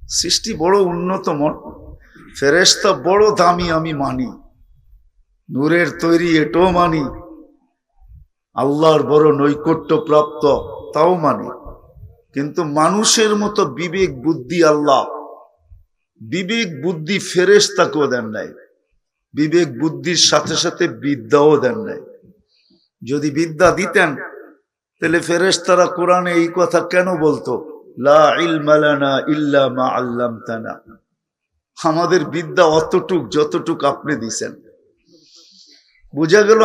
সৃষ্টি বড় উন্নত ফেরেশতা বড় দামি, আমি মানি। নূরের তৈরি এটাও মানি। আল্লাহর বড় নৈকট্য প্রাপ্ত, তাও মানি। কিন্তু মানুষের মতো বিবেক বুদ্ধি আল্লাহ, বিবেক বুদ্ধি ফেরেশতাকেও দেন নাই। বিবেক বুদ্ধির সাথে সাথে বিদ্যাও দেন নাই। যদি বিদ্যা দিতেন তাহলে ফেরেশতারা কোরআনে এই কথা কেন বলতো, লা ইলমা লানা ইল্লা মা আল্লামতানা। আমাদের বিদ্যা অতটুক যতটুক আপনি দিছেন। বোঝা গেল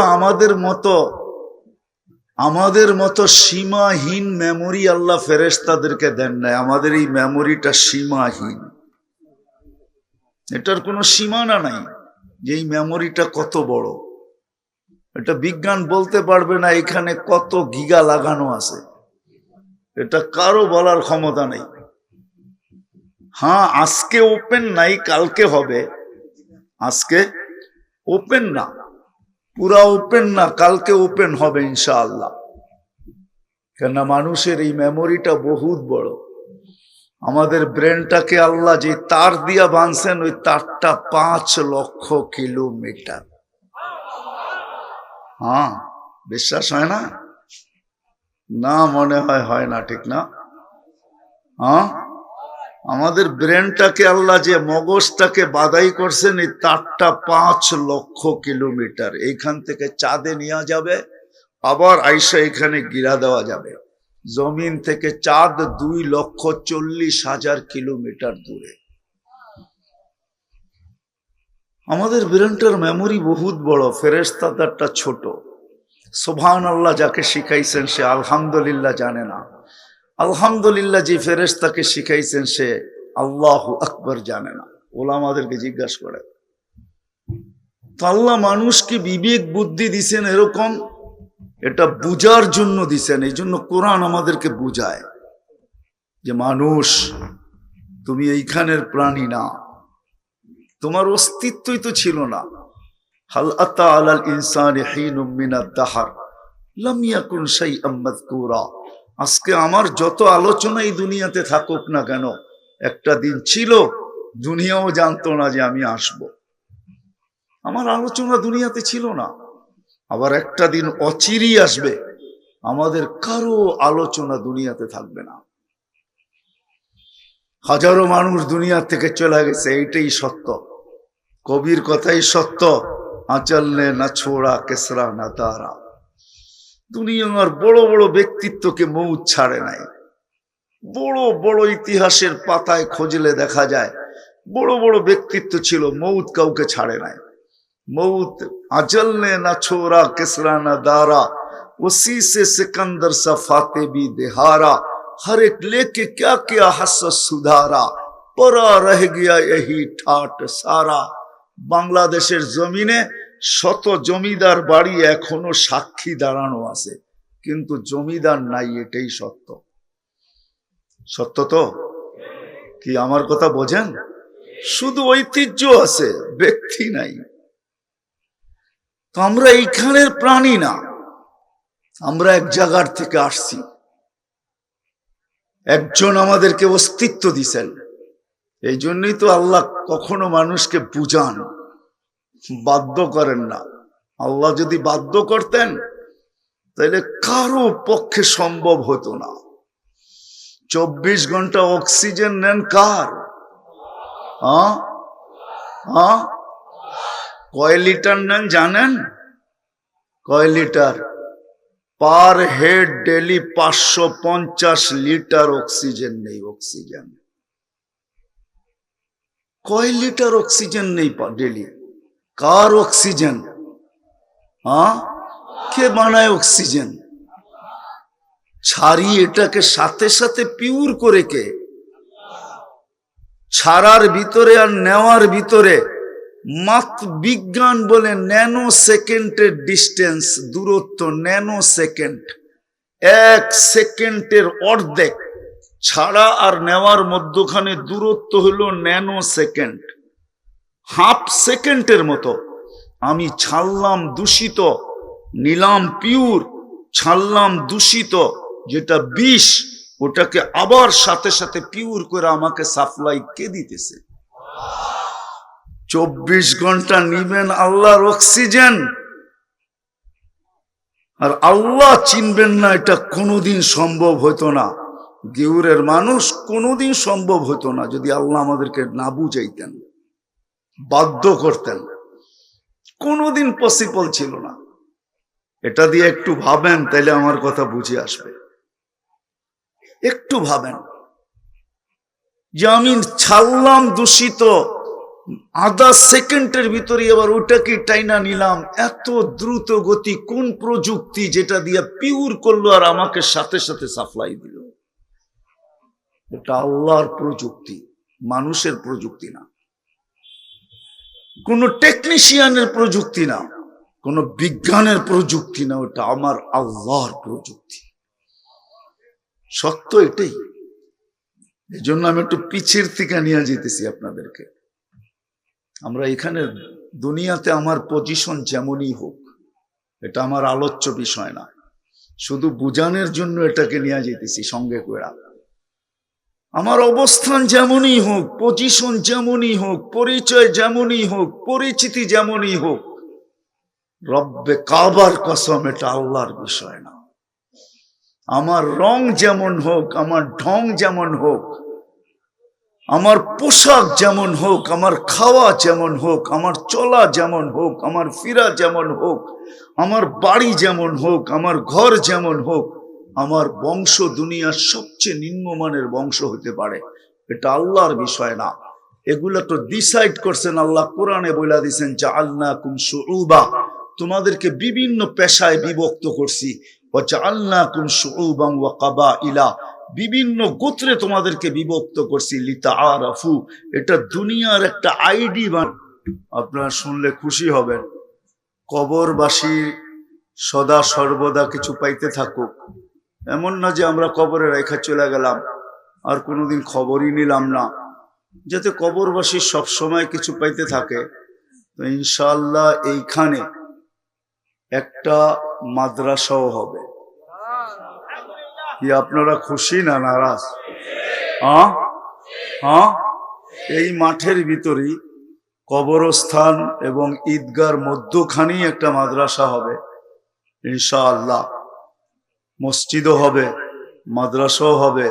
আমাদের মতো সীমাহীন মেমোরি আল্লাহ ফেরেশতাদেরকে দেন নাই। আমাদের এই মেমোরিটা সীমাহীন, এটার কোনো সীমানা নাই যে এই মেমোরিটা কত বড়। এটা বিজ্ঞান বলতে পারবে না এখানে কত গিগা লাগানো আছে, এটা কারো বলার ক্ষমতা নেই। হ্যাঁ, আজকে ওপেন নাই, কালকে হবে। আজকে ওপেন না, পুরা ওপেন না, কালকে ওপেন হবে ইনশাআল্লাহ। কেননা মানুষের এই মেমোরিটা বহুত বড়। আমাদের ব্রেনটাকে আল্লাহ যে তার দিয়া বাঁধছেন, ওই তারটা 5 লক্ষ কিলোমিটার। হ্যাঁ, বিশ্বাস হয় না? না, মনে হয় না, ঠিক না? হ্যাঁ, আমাদের ব্রেনটাকে আল্লাহ যে মগজটাকে বাধাই করছেন, এই তারটা 5 লক্ষ কিলোমিটার। এইখান থেকে চাঁদে নেওয়া যাবে, আবার আইসা এখানে গিরা দেওয়া যাবে। জমিন থেকে চাঁদ 2,40,000 কিলোমিটার দূরে। আমাদের ব্রেনটার মেমোরি বহুত বড়, ফেরেশতাদেরটা ছোট। সুবহানাল্লাহ, যাকে শিখাইছেন সে আলহামদুলিল্লাহ জানে না। আলহামদুলিল্লাহ যে ফেরেশতাকে শিখাইছেন সে আল্লাহু আকবার জানে না। ওলামাদেরকে জিজ্ঞাসা করে। তো আল্লাহ মানুষকে বিবেক বুদ্ধি দিছেন এরকম, এটা বুঝার জন্য দিছেন। এই জন্য কোরআন আমাদেরকে বুঝায় যে মানুষ, তুমি এইখানের প্রাণী না, তোমার অস্তিত্বই তো ছিল না। হাল আতা আলাল ইনসানি হিনুম মিনাদ দাহর লাম ইয়াকুন শাইআম মাযকুরা। আজকে আমার যত আলোচনা এই দুনিয়াতে থাকুক না কেন, একটা দিন ছিল দুনিয়াও জানতো না যে আমি আসব। আমার আলোচনা দুনিয়াতে ছিল না। আবার একটা দিন অচিরই আসবে, আমাদের কারো আলোচনা দুনিয়াতে থাকবে না। হাজারো মানুষ দুনিয়া থেকে চলে গেছে, এইটাই সত্য। কবির কথাই সত্য, আঁচল নে না ছোড়া কেসরা না তারা। দুনিয়ার বড় বড় ব্যক্তিত্বকে মৌত ছাড়ে নাই। বড় বড় ইতিহাসের পাতায় খোঁজলে দেখা যায় বড় বড় ব্যক্তিত্ব ছিল, মৌত কাউকে ছাড়ে নাই। मौत अजल ने न छोड़ा किसरा न दारा, उसी से सिकंदर सा फाते भी दिहारा, हर एक लेके क्या क्या हस सुधारा, परा रह गया यही ठाट सारा। বাংলাদেশের জমিনে শত জমিদার বাড়ি এখনো সাক্ষী দাঁড়ানো আছে, কিন্তু জমিদার নাই, এটাই সত্য। সত্য তো কি? আমার কথা বোঝেন? শুধু ঐতিহ্য আছে, ব্যক্তি নাই। তো আমরা এইখানের প্রাণী না, আমরা এক জায়গার থেকে আসছি। একজন আমাদেরকে অস্তিত্ব দিছেন। এই জন্যই তো আল্লাহ কখনো মানুষকে বুঝান, বাধ্য করেন না। আল্লাহ যদি বাধ্য করতেন তাহলে কারো পক্ষে সম্ভব হতো না। 24 ঘন্টা অক্সিজেন নেন কার? কয় লিটার নেন জানেন? কয় litre? Per head daily 550 litre oxygen নেই। অক্সিজেন কয় লিটার অক্সিজেন নেই ডেলি? কার অক্সিজেন? কে বানায় অক্সিজেন? ছাড়ি এটাকে সাথে সাথে পিওর করে কে? ছাড়ার ভিতরে আর নেওয়ার ভিতরে মাত্র বিজ্ঞান বলে ন্যানো সেকেন্ডের ডিস্টেন্স, দূরত্ব ন্যানো সেকেন্ড। 1 সেকেন্ডের অর্ধেক। ছাড়া আর নেওয়ার মধ্যখানে দূরত্ব হলো ন্যানো সেকেন্ড, হাফ সেকেন্ডের মতো। আমি ছাড়লাম দূষিত, নিলাম পিওর, ছাড়লাম দূষিত যেটা বিষ, ওটাকে আবার সাথে সাথে পিওর করে আমাকে সাপ্লাই কে দিতেছে? 24 ঘন্টা নিবেন আল্লাহর অক্সিজেন, আর আল্লাহ চিনবেন না, এটা কোনোদিন সম্ভব হতো না। গিউরের মানুষ কোনোদিন সম্ভব হতো না যদি আল্লাহ আমাদেরকে না বুঝাইতেন, বাধ্য করতেন, কোনোদিন পসিবল ছিল না। এটা দিয়ে একটু ভাবেন, তাইলে আমার কথা বুঝে আসবে। একটু ভাবেন যে আমি ছাড়লাম দূষিত, আধা সেকেন্ডের ভিতরে আবার ওটাকে টাইনা নিলাম, এত দ্রুত গতি, কোন প্রযুক্তি যেটা দিয়ে পিওর করলো আর আমাকে সাথে সাথে সাপ্লাই দিল? এটা আল্লাহর প্রযুক্তি, মানুষের প্রযুক্তি না, কোন টেকনিশিয়ানের প্রযুক্তি না, কোন বিজ্ঞানের প্রযুক্তি না, ওটা আমার আল্লাহর প্রযুক্তি। সত্য এটাই। এই জন্য আমি একটু পিছের থেকে নিয়ে যেতেছি আপনাদেরকে। আমরা এখানে দুনিয়াতে আমার পজিশন যেমনই হোক, এটা আমার আলোচ্য বিষয় না, শুধু বুঝানোর জন্য এটাকে নিয়ে যেতেছি সঙ্গে করে। আমার অবস্থান যেমনই হোক, পজিশন যেমনই হোক, পরিচয় যেমনই হোক, পরিচিতি যেমনই হোক, রব্বে কাবার কসম এটা আল্লাহর বিষয় না। আমার রং যেমন হোক, আমার ঢং যেমন হোক, আমার পোশাক যেমন হোক, আমার খাওয়া যেমন হোক, আমার চলা যেমন হোক, আমার ফিরা যেমন হোক, আমার বাড়ি যেমন হোক, আমার ঘর যেমন হোক, আমার বংশ দুনিয়ার সবচেয়ে নিম্নমানের বংশ হতে পারে, এটা আল্লাহর বিষয় না। এগুলো তো ডিসাইড করছেন আল্লাহ, কোরআনে বলে দিয়েছেন জাআলনাকুম শুউবা, তোমাদেরকে বিভিন্ন পেশায় বিভক্ত করছি, ওয়া জাআলনাকুম শুউবান ওয়া কাবাইলা, বিভিন্ন গোত্রে তোমাদেরকে বিভক্ত করছি, লিতাআরাফু, এটা দুনিয়ার একটা আইডি। আপনারা শুনলে খুশি হবেন, কবরবাসী সদা সর্বদা কিছু পাইতে থাকুক, এমন না যে আমরা কবরে রেখা চলে গেলাম আর কোনোদিন খবরই নিলাম না, যাতে কবরবাসী সব সময় কিছু পাইতে থাকে। তো ইনশাআল্লাহ এইখানে একটা মাদ্রাসাও হবে। কি আপনারা খুশি না নারাজ? হ্যাঁ হ্যাঁ, এই মাঠের ভিতরেই কবরস্থান এবং ঈদগার মধ্যখানেই একটা মাদ্রাসা হবে ইনশাআল্লাহ। মসজিদও হবে, মাদ্রাসাও হবে,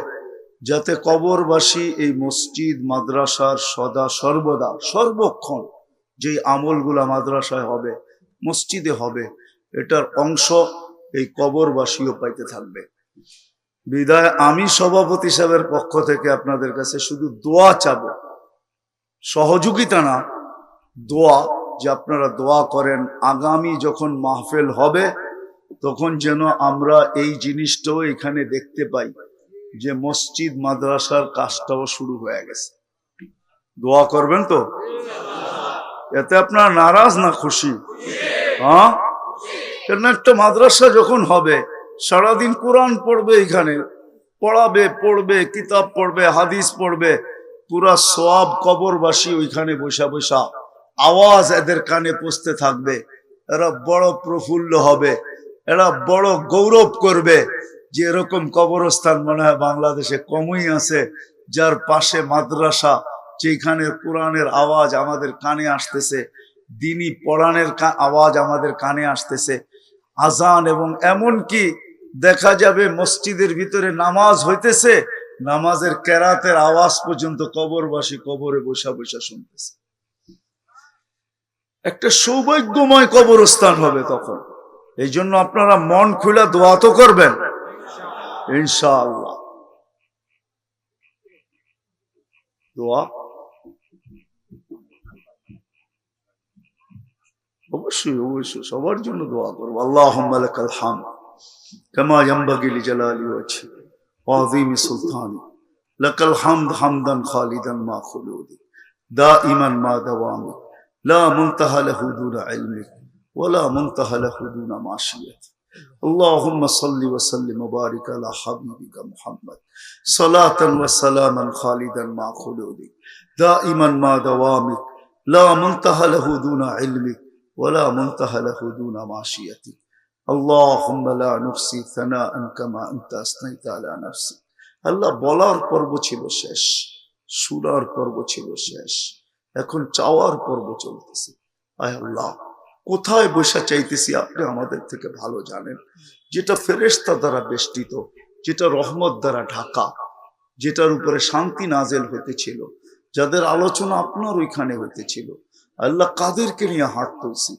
যাতে কবরবাসী এই মসজিদ মাদ্রাসার সদা সর্বদা সর্বক্ষণ যে আমলগুলা মাদ্রাসায় হবে, মসজিদে হবে, এটার অংশ এই কবরবাসীও পাইতে থাকবে। বিদায় আমি সভাপতি সাহেবের পক্ষ থেকে আপনাদের কাছে শুধু দোয়া চাবো, সহযোগিতা না, দোয়া, যে আপনারা দোয়া করেন আগামী যখন মাহফিল হবে তখন যেন আমরা এই জিনিসটাও এখানে দেখতে পাই যে মসজিদ মাদ্রাসার কাজটাও শুরু হয়ে গেছে। দোয়া করবেন তো? এতে আপনারা নারাজ না খুশি? হ্যাঁ, কেন একটা মাদ্রাসা যখন হবে, সারাদিন কোরআন পড়বে, এখানে পড়াবে, পড়বে, কিতাব পড়বে, হাদিস পড়বে, পুরা সওয়াব কবরবাসী ওইখানে বসা বসা আওয়াজ এদের কানে পৌঁছতে থাকবে। এরা বড় প্রফুল্ল হবে, এরা বড় গৌরব করবে যে এরকম কবরস্থান মনে হয় বাংলাদেশে কমই আছে, যার পাশে মাদ্রাসা, যেখানে কোরআনের আওয়াজ আমাদের কানে আসতেছে, দিনী পড়ানের আওয়াজ আমাদের কানে আসতেছে, আজান, এবং এমনকি দেখা যাবে মসজিদের ভিতরে নামাজ হইতেছে, নামাজের কেরাতের আওয়াজ পর্যন্ত কবরবাসী কবরে বসা বসা শুনতেছে। একটা সৌভাগ্যময় কবরস্থান হবে তখন। এই জন্য আপনারা মন খুলে দোয়া তো করবেন ইনশাআল্লাহ। দোয়া অবশ্যই অবশ্যই সবার জন্য দোয়া করবো। আল্লাহুম্মা লাকাল হামদ কামা ইয়ানবাগি লিজালালি ওয়াজহি ওয়া আযীমি সুলতানি, লাকাল হামদ হামদান খালিদান মা খুলুদি দাইমান মা দাওয়ামি, লা মুনতাহা লাহু দুনা ইলমিক ওয়া লা মুনতাহা লাহু দুনা মাশিয়াতি। আল্লাহুম্মা সাল্লি ওয়া সাল্লিম ওয়া বারিক আলা হাবিবিকা মুহাম্মদ সালাতান ওয়া সালামান খালিদান মা খুলুদি দাইমান মা দাওয়ামি, লা মুনতাহা লাহু দুনা ইলমিক ولا منتهى له دون معصيتك. اللهم لا نحصي ثناء كما أنت أثنيت على نفسك আল্লাহ বলার পর্ব ছিল শেষ, শোনার পর্ব ছিল শেষ, এখন চাওয়ার পর্ব চলতেছে। আয় আল্লাহ, কোথায় বসে চাইতেছি আপনি আমাদের থেকে ভালো জানেন। যেটা ফেরেশতা দ্বারা বেষ্টিত, যেটা রহমত দ্বারা ঢাকা, যেটার উপরে শান্তি নাজেল হতেছিল, যাদের আলোচনা আপনার ওইখানে হইতেছিল, আল্লাহ কাদেরকে নিয়ে হাত তুলছি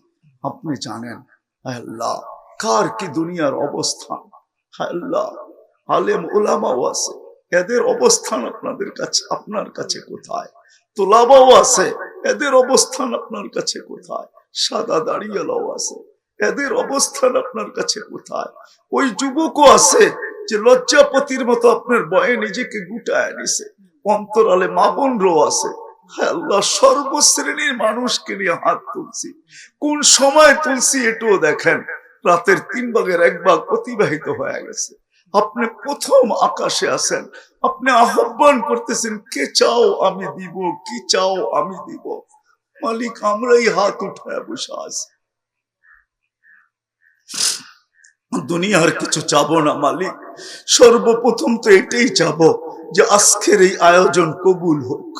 আপনি জানেন। আল্লাহ, কার কি দুনিয়ার অবস্থান, আল্লাহ আলেম ওলামাও আছে, এদের অবস্থান আপনাদের কাছে, আপনার কাছে কোথায়? তোলাবাও আছে, এদের অবস্থান আপনার কাছে কোথায়? সাদা দাঁড়িয়েলাও আছে, এদের অবস্থান আপনার কাছে কোথায়? ওই যুবকও আছে যে লজ্জাপতির মতো আপনার বয়ে নিজেকে গুটায় নিছে, অন্তরালে মা বোনরাও আছে। আল্লাহ, সর্বশ্রেণীর মানুষকে নিয়ে হাত তুলছি। কোন সময় তুলছি এটাও দেখেন, রাতের 3/1 অতিবাহিত হয়ে গেছে। আপনি প্রথম আকাশে আছেন, আপনি আহ্বান করতেছেন, কে চাও আমি দিব, কি চাও আমি দিব। মালিক, আমরাই হাত উঠায় বসে আছি, দুনিয়ার কিছু চাবো না মালিক। সর্বপ্রথম তো এটাই চাবো যে আজকের এই আয়োজন কবুল হোক,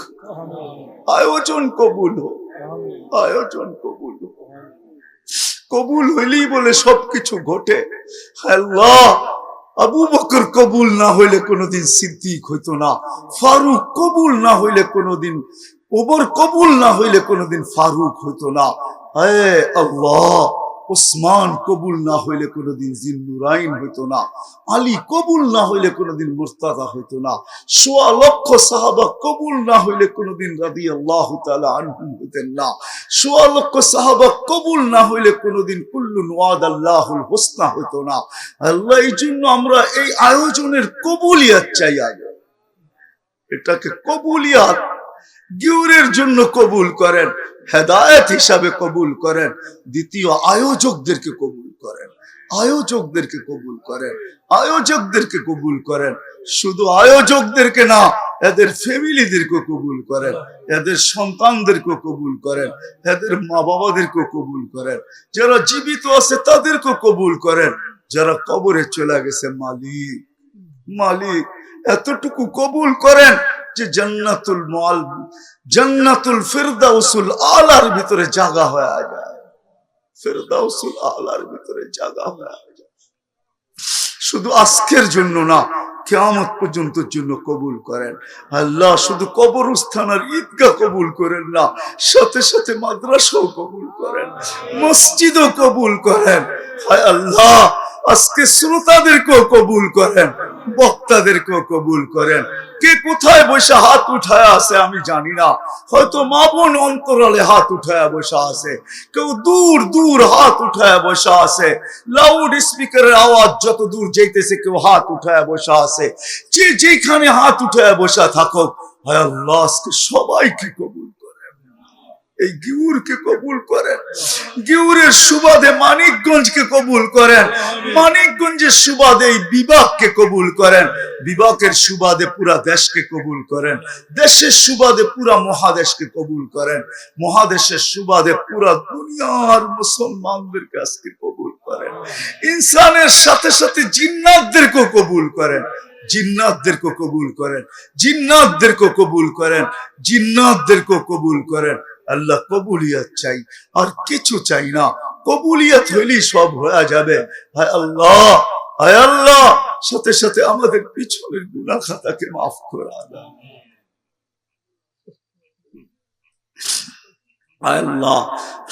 আয়োজন কবুল হোক, আয়োজন কবুল হোক। কবুল হইলেই বলে সবকিছু ঘটে। আল্লাহ, আবু বকর কবুল না হইলে কোনোদিন সিদ্দিক হইতো না, ফারুক কবুল না হইলে কোনোদিন ওমর, কবুল না হইলে কোনোদিন ফারুক হইতো না। হে আল্লাহ, উসমান কবুল না হইলে কোনোদিন জিন্নুরাইন হইতো না, আলী কবুল না হইলে কোনোদিন মুর্তাদা হইতো না, ১৬ লক্ষ সাহাবা কবুল না হইলে কোনোদিন রাদিয়াল্লাহু তাআলা আনহুম হইতেন না, ১৬ লক্ষ সাহাবা কবুল না হইলে কোনোদিন কুল্লুন ওয়াদাল্লাহুল হুসনা হইতো না। আল্লাহ, এই জন্য আমরা এই আয়োজনের কবুলিয়াত চাই। আগে এটাকে কবুলিয়াত, গিউরের জন্য কবুল করেন, হেদায়েত হিসাবে কবুল করেন। দ্বিতীয়, আয়োজকদেরকে কবুল করেন, আয়োজকদেরকে কবুল করেন, আয়োজকদেরকে কবুল করেন। শুধু আয়োজকদেরকে না, এদের ফ্যামিলিদেরকে কবুল করেন, এদের সন্তানদেরকে কবুল করেন, এদের মা বাবাদেরকে কবুল করেন। যারা জীবিত আছে তাদেরকে কবুল করেন, যারা কবরে চলে গেছে মালিক, মালিক এতটুকু কবুল করেন যে জান্নাতুল মাল, জান্নাতুল ফিরদাউসুল আলার ভিতরে জায়গা হয়ে যায়, ফিরদাউসুল আলার ভিতরে জায়গা হয়ে যায়। শুধু আজকের জন্য না, কিয়ামত পর্যন্ত জন্য কবুল করেন। আল্লাহ, শুধু কবরস্থান আর ঈদগাহ কবুল করেন না, সাথে সাথে মাদ্রাসাও কবুল করেন, মসজিদও কবুল করেন। হায় আল্লাহ, আজকে শ্রোতাদেরকেও কবুল করেন, বক্তাদেরকেও কবুল করেন। কে কোথায় বসে হাত উঠায় আছে আমি জানি না, হয়তো মা বোন অন্তরালে হাত উঠায় বসে আছে, কেউ দূর দূর হাত উঠায় বসে আছে, লাউড স্পিকারের আওয়াজ যত দূর যাইতেছে কেউ হাত উঠায় বসে আছে। যে যেখানে হাত উঠায় বসা থাকুক, হায় আল্লাহ আজকে সবাইকে কবুল করেন, এই গিউরকে কবুল করেন, গিউরের সুবাদে মানিকগঞ্জকে কবুল করেন, মানিকগঞ্জের সুবাদে এই বিভাগকে কবুল করেন, বিভাগের সুবাদে পুরা দেশকে কবুল করেন, দেশের সুবাদে পুরা মহাদেশকে কবুল করেন, মহাদেশের সুবাদে পুরা দুনিয়ার মুসলমানদেরকে আজকে কবুল করেন। ইনসানের সাথে সাথে জিন্নাতদেরকে কবুল করেন, জিন্নাতদেরকে কবুল করেন, জিন্নাতদেরকে কবুল করেন, জিন্নাতদেরকে কবুল করেন। আল্লাহ, কবুলিয়াত চাই, আর কিছু চাই না। কবুলিয়াত হইলেই সব হয়ে যাবে। হায় আল্লাহ, হায় আল্লাহ, সাথে সাথে আমাদের পিছনের গুনাহ খাতাকে মাফ করে দেন। হায় আল্লাহ,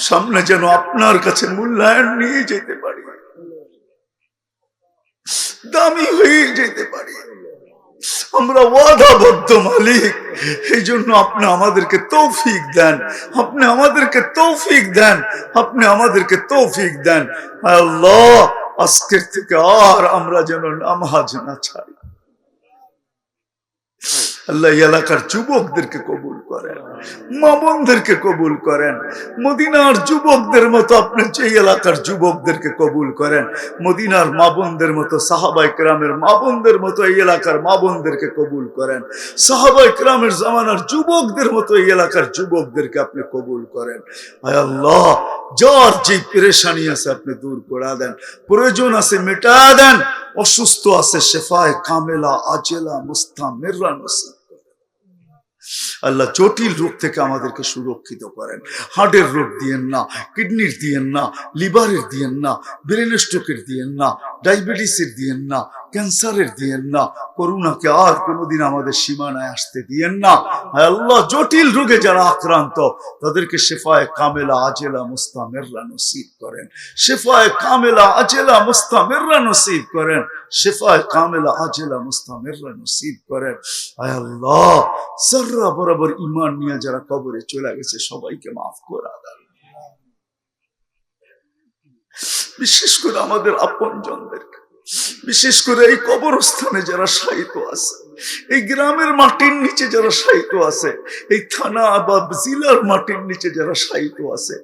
সামনে যেন আপনার কাছে মূল্যায়ন নিয়ে যেতে পারি, দামি হয়ে যেতে পারি। আমরা ওয়াদাবদ্ধ মালিক, এই জন্য আপনি আমাদেরকে তৌফিক দেন, আপনি আমাদেরকে তৌফিক দেন, আপনি আমাদেরকে তৌফিক দেন। আল্লাহ, আজকের থেকে আর আমরা যেন নামাজ না ছাড়ি। আল্লাহ, এলাকার যুবকদেরকে কবুল করেন, মা বোনদেরকে কবুল করেন, মদিনার যুবকদের মতো আপনি যে এলাকার যুবকদেরকে কবুল করেন, মদিনার মা বোনদের মতো, সাহাবায়ে কেরামের মা বোনদের মতো এই এলাকার মা বোনদেরকে কবুল করেন, সাহাবায়ে কেরামের জামানার যুবকদের মতো এই এলাকার যুবকদেরকে আপনি কবুল করেন। হায় আল্লাহ, যার যে পেরেশানি আছে আপনি দূর করে দেন, প্রয়োজন আছে মেটা দেন। অসুস্থ আছে শেফায়ে কামেলা আজেলা মুস্তামিররা নসিব করেন। আল্লাহ জটিল রোগ থেকে আমাদেরকে সুরক্ষিত করেন। হার্টের রোগ দিয়েন না, কিডনির দিয়েন না, লিভারের দিয়েন না, ব্রেন স্ট্রোকের দিয়েন না, ডায়াবেটিসের দিয়েন না, ক্যান্সারের দিয়েন না, করোনাকে আর কোনোদিন আমাদের সীমানায় আসতে দিয়েন না। আল্লাহ জটিল রোগে যারা আক্রান্ত তাদেরকে শেফায়ে কামেলা আজেলা মুস্তামিররা নসিব করেন। শেফায়ে কামেলা আজেলা মুস্তামিররা নসিব করেন। শেফায়ে কামেলা আজেলা মুস্তামিররা নসিব করেন। আয় আল্লাহ সর্রা বরাবর ঈমান নিয়ে যারা কবরে চলে গেছে সবাইকে মাফ করে দেন। বিশেষ করে আমাদের আপনজনদেরকে, বিশেষ করে এই কবরস্থানে যারা শায়িত আছে, এই গ্রামের মাটির নিচে যারা শায়িত আছে, এই থানা বা জেলার মাটির নিচে যারা শায়িত আছে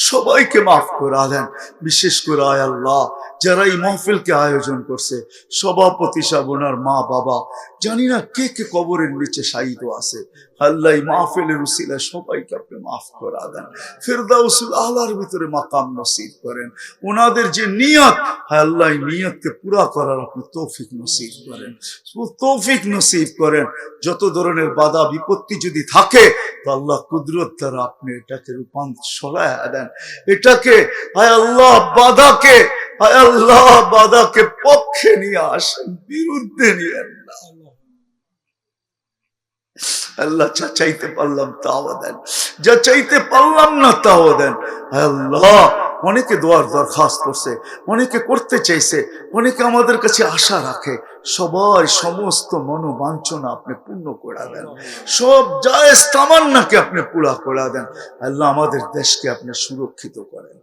সবাইকে মাফ করে দেন। বিশেষ করে আয় আল্লাহ যারা এই মাহফিলকে আয়োজন করছে, সভাপতি সাহেব, ওনার মা বাবা, জানি না কে কে কবরের নিচে শায়িত আছে, আল্লাহ এই মাহফিলের উসিলায় সবাইকে আপনি মাফ করে দেন। ফিরদাউসুল আলার ভিতরে মাকাম নসিব করেন। ওনাদের যে নিয়ত, আল্লাহ এই নিয়তকে পুরা করার আপনি তৌফিক নসিব করেন, তৌফিক নসিব করেন। যত ধরনের বাধা বিপত্তি যদি থাকে তো আল্লাহ কুদরত দ্বারা আপনি এটাকে রূপান্তর সরায় দেন। এটাকে হায় আল্লাহ বাধাকে, হায় আল্লাহ বাধাকে পক্ষে নিয়ে আসেন, বিরুদ্ধে নিয়ে না। আল্লাহ যা চাইতে পারলাম তাও দেন, যা চাইতে পারলাম না তাও দেন। আল্লাহ অনেকে দোয়ার দরখাস্ত করছে, অনেকে করতে চাইছে, অনেকে আমাদের কাছে আশা রাখে, সবার সমস্ত মনোবাঞ্ছনা আপনি পূর্ণ করে দেন, সব জায়েজ তামান্নাকে আপনি পুরা করে দেন। আল্লাহ আমাদের দেশকে আপনি সুরক্ষিত করেন,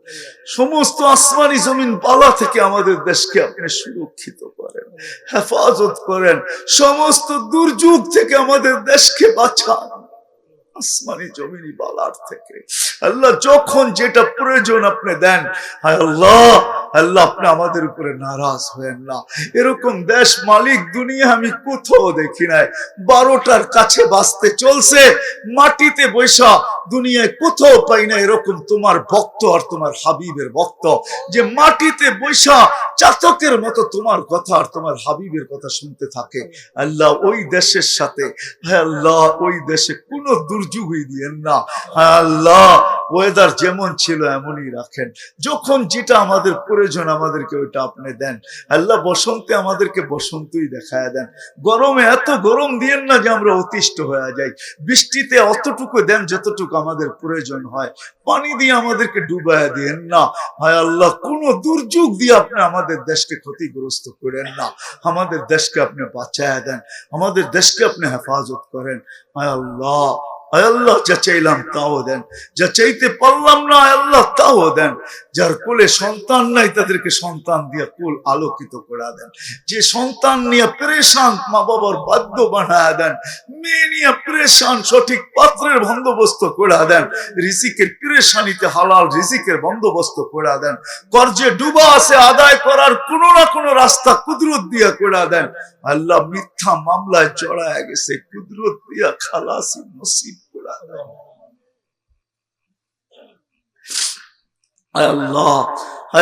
সমস্ত আসমানি জমিন বালা থেকে আমাদের দেশকে আপনি সুরক্ষিত করেন, হেফাজত করেন, সমস্ত দুর্যোগ থেকে আমাদের দেশকে বাঁচান, আসমানি জমিনি বালার থেকে। আল্লাহ যখন যেটা প্রয়োজন আপনি দেন। আল্লাহ আল্লাহ আপনি আমাদের উপরে নারাজ হয়েন না। এরকম দেশ মালিক দুনিয়া আমি কোথাও দেখি নাই। 12টার কাছে বাঁচতে চলছে, মাটিতে বৈশা দুনিয়ায় কোথাও পাই না এরকম তোমার ভক্ত আর তোমার হাবিবের ভক্ত, যে মাটিতে বৈশা চাতকের মতো তোমার কথা আর তোমার হাবিবের কথা শুনতে থাকে। আল্লাহ ওই দেশের সাথে, আল্লাহ ওই দেশে কোনো দুর্যোগই দিয়েন না। আল্লাহ ওয়েদার যেমন ছিল এমনই রাখেন, যখন যেটা আমাদের প্রয়োজন আমাদেরকে ওইটা আপনি দেন। আল্লাহ বসন্তে আমাদেরকে বসন্তই দেখায় দেন, গরমে এত গরম দিয়েন না যে আমরা অতিষ্ঠ হয়ে যাই, বৃষ্টিতে অতটুকু দেন যতটুকু আমাদের প্রয়োজন হয়, পানি দিয়ে আমাদেরকে ডুবাইয়া দিয়েন না। হায় আল্লাহ কোন দুর্যোগ দিয়ে আপনি আমাদের দেশকে ক্ষতিগ্রস্ত করেন না, আমাদের দেশকে আপনি বাঁচায়া দেন, আমাদের দেশকে আপনি হেফাজত করেন। হায় আল্লাহ আল্লাহ যা চাইলাম তাও দেন, যা চাইতে পারলাম না আল্লাহ তাও দেন। যার কোলে সন্তান নাই তাদেরকে সন্তান দিয়ে কোল আলোকিত করে দেন, যে সন্তান নিয়ে পরেশান মা বাবার বাধ্য বানায় দেন, মেয়ে নিয়ে পরেশান সঠিক পাত্রের বন্দোবস্ত করে দেন, রিজিকের পরেশানিতে হালাল রিজিকের বন্দোবস্ত করে দেন, কর্জে ডুবা আছে আদায় করার কোনো না কোনো রাস্তা কুদরত দিয়া করে দেন। আল্লাহ মিথ্যা মামলায় জড়ায় গেছে, কুদরত দিয়া খালাসি নসিব করে দেন। আল্লাহ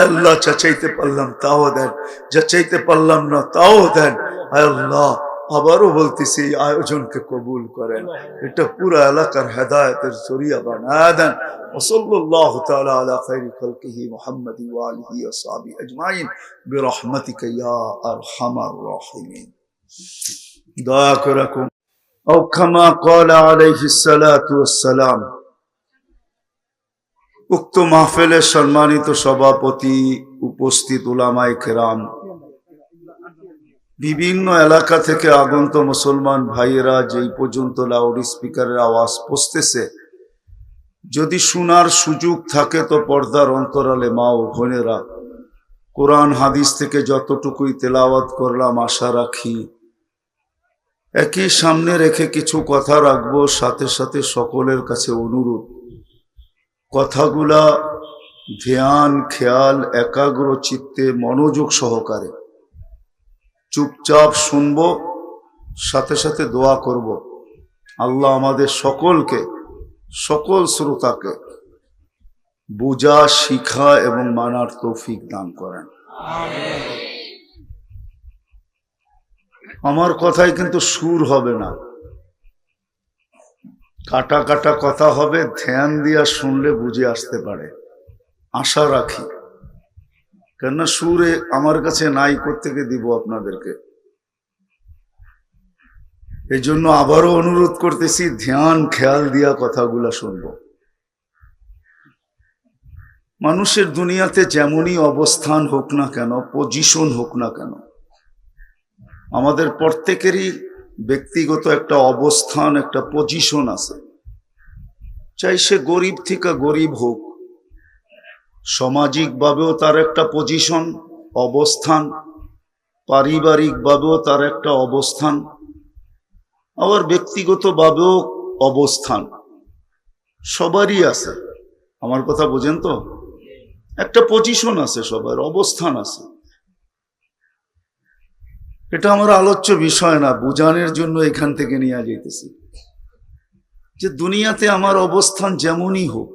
আল্লাহ যা চাইতে পারলাম তাও দেন, যা চাইতে পারলাম না তাও দেন। আল্লাহ আবারও বলতেছি এই আয়োজনকে কবুল করেন, এটা পুরো এলাকার হেদায়েতের জরিয়া বানায় দেন। ওয়াসাল্লাল্লাহু তাআলা আলা খায়রি খালকিহি মুহাম্মাদি ওয়া আলিহি ওয়া সাহবিহি আজমাইন বিরহমাতিকা ইয়া আরহামার রাহিমিন। দয়া করে রাখুন। আও কামা ক্বালা আলাইহিস সালাতু ওয়াস সালাম। উক্ত মাহফিলের সম্মানিত সভাপতি, উপস্থিত উলামায়ে কেরাম, বিভিন্ন এলাকা থেকে আগন্ত মুসলমান ভাইয়েরা, যেই পর্যন্ত লাউড স্পিকারের আওয়াজ পৌঁছতেছে, যদি শোনার সুযোগ থাকে তো পর্দার অন্তরালে মা ও বোনেরা, কোরআন হাদিস থেকে যতটুকুই তেলাওয়াত করলাম আশা রাখি একই সামনে রেখে কিছু কথা রাখবো। সাথে সাথে সকলের কাছে অনুরোধ, কথাগুলা ধ্যান খেয়াল একাগ্র চিত্তে মনোযোগ সহকারে চুপচাপ শুনবো, সাথে সাথে দোয়া করব। আল্লাহ আমাদের সকলকে, সকল শ্রোতাকে বুঝা, শিখা এবং মানার তৌফিক দান করেন। আমার কথায় কিন্তু সুর হবে না, কাটা কাটা কথা হবে, ধ্যান দিয়া শুনলে বুঝে আসতে পারে, আশা রাখি। কেননা সুরে আমার কাছে নাই, কোত্থেকে দিব আপনাদেরকে। এই জন্য আবারও অনুরোধ করতেছি, ধ্যান খেয়াল দিয়া কথাগুলা শুনবো। মানুষের দুনিয়াতে যেমনই অবস্থান হোক না কেন, পজিশন হোক না কেন, আমাদের প্রত্যেকেরই ব্যক্তিগত একটা অবস্থান, একটা পজিশন আছে। চাই সে গরিব থেকে গরিব হোক, সামাজিকভাবেও তার একটা পজিশন, অবস্থান, পারিবারিকভাবেও তার একটা অবস্থান, আবার ব্যক্তিগতভাবেও অবস্থান সবারই আছে। আমার কথা বোঝেন তো? একটা পজিশন আছে, সবার অবস্থান আছে। এটা আমার আলোচ্য বিষয় না, বোঝানোর জন্য এখান থেকে নিয়ে যেতেছি যে দুনিয়াতে আমার অবস্থান যেমনই হোক,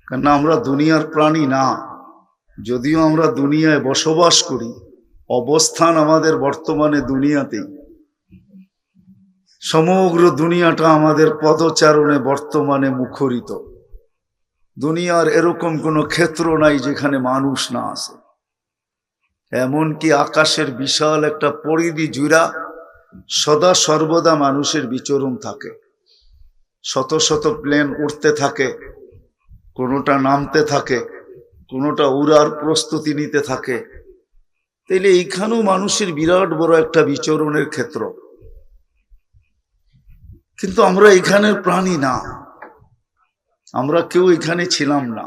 কেন আমরা দুনিয়ার প্রাণী না, যদিও আমরা দুনিয়ায় বসবাস করি, অবস্থান আমাদের বর্তমানে দুনিয়াতেই। সমগ্র দুনিয়াটা আমাদের পদচারণে বর্তমানে মুখরিত। দুনিয়ার এরকম কোনো ক্ষেত্র নাই যেখানে মানুষ না আছে। এমনকি আকাশের বিশাল একটা পরিধি জুড়া সদা সর্বদা মানুষের বিচরণ থাকে। শত শত প্লেন উঠতে থাকে, কোনোটা নামতে থাকে, কোনোটা উড়ার প্রস্তুতি নিতে থাকে। তাইলে এইখানেও মানুষের বিরাট বড় একটা বিচরণের ক্ষেত্র। কিন্তু আমরা এখানের প্রাণী না, আমরা কেউ এখানে ছিলাম না।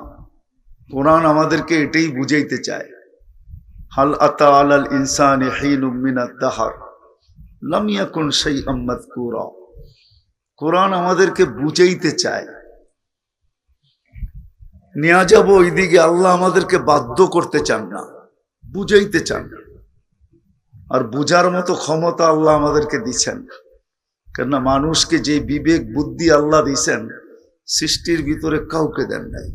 কোরআন আমাদেরকে এটাই বুঝাইতে চায়, হাল আতা আলাল ইনসানি হিনুম মিনাদ দাহর লাম ইয়াকুন শাইআম মাযকুরা। কোরআন আমাদেরকে বুঝাইতে চায়, নিয়ে যাব ওইদিকে। আল্লাহ আমাদেরকে বাধ্য করতে চান না, বুঝাইতে চান। আর বুঝার মতো ক্ষমতা আল্লাহ আমাদেরকে দিচ্ছেন, কেননা মানুষকে যে বিবেক বুদ্ধি আল্লাহ দিছেন, সৃষ্টির ভিতরে কাউকে দেন নাই।